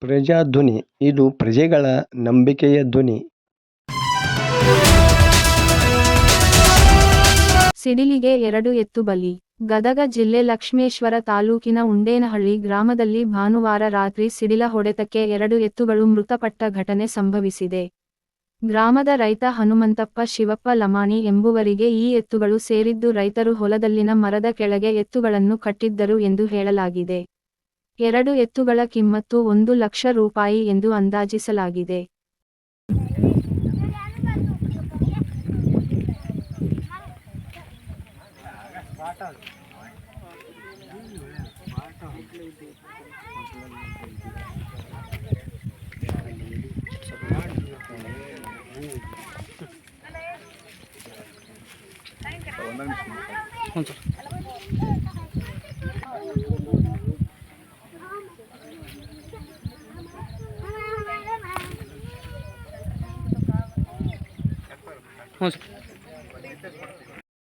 ಪ್ರಜಾಧ್ವನಿ ಇದು ಪ್ರಜೆಗಳ ನಂಬಿಕೆಯ ಧ್ವನಿ. ಸಿಡಿಲಿಗೆ 2 ಎತ್ತು ಬಲಿ. ಗದಗ ಜಿಲ್ಲೆ ಲಕ್ಷ್ಮೇಶ್ವರ ತಾಲೂಕಿನ ಉಂಡೇನಹಳ್ಳಿ ಗ್ರಾಮದಲ್ಲಿ ಭಾನುವಾರ ರಾತ್ರಿ ಸಿಡಿಲ ಹೊಡೆತಕ್ಕೆ 2 ಎತ್ತುಗಳು ಮೃತಪಟ್ಟ ಘಟನೆ ಸಂಭವಿಸಿದೆ. ಗ್ರಾಮದ ರೈತ ಹನುಮಂತಪ್ಪ ಶಿವಪ್ಪ ಲಮಾಣಿ ಎಂಬುವರಿಗೆ ಈ ಎತ್ತುಗಳು ಸೇರಿದ್ದು, ರೈತರು ಹೊಲದಲ್ಲಿನ ಮರದ ಕೆಳಗೆ ಎತ್ತುಗಳನ್ನು ಕಟ್ಟಿದ್ದರು ಎಂದು ಹೇಳಲಾಗಿದೆ. 2 ಎತ್ತುಗಳ ಕಿಮ್ಮತ್ತು 1 ಲಕ್ಷ ರೂಪಾಯಿ ಎಂದು ಅಂದಾಜಿಸಲಾಗಿದೆ. ಹ್ಞೂ ಸರ್.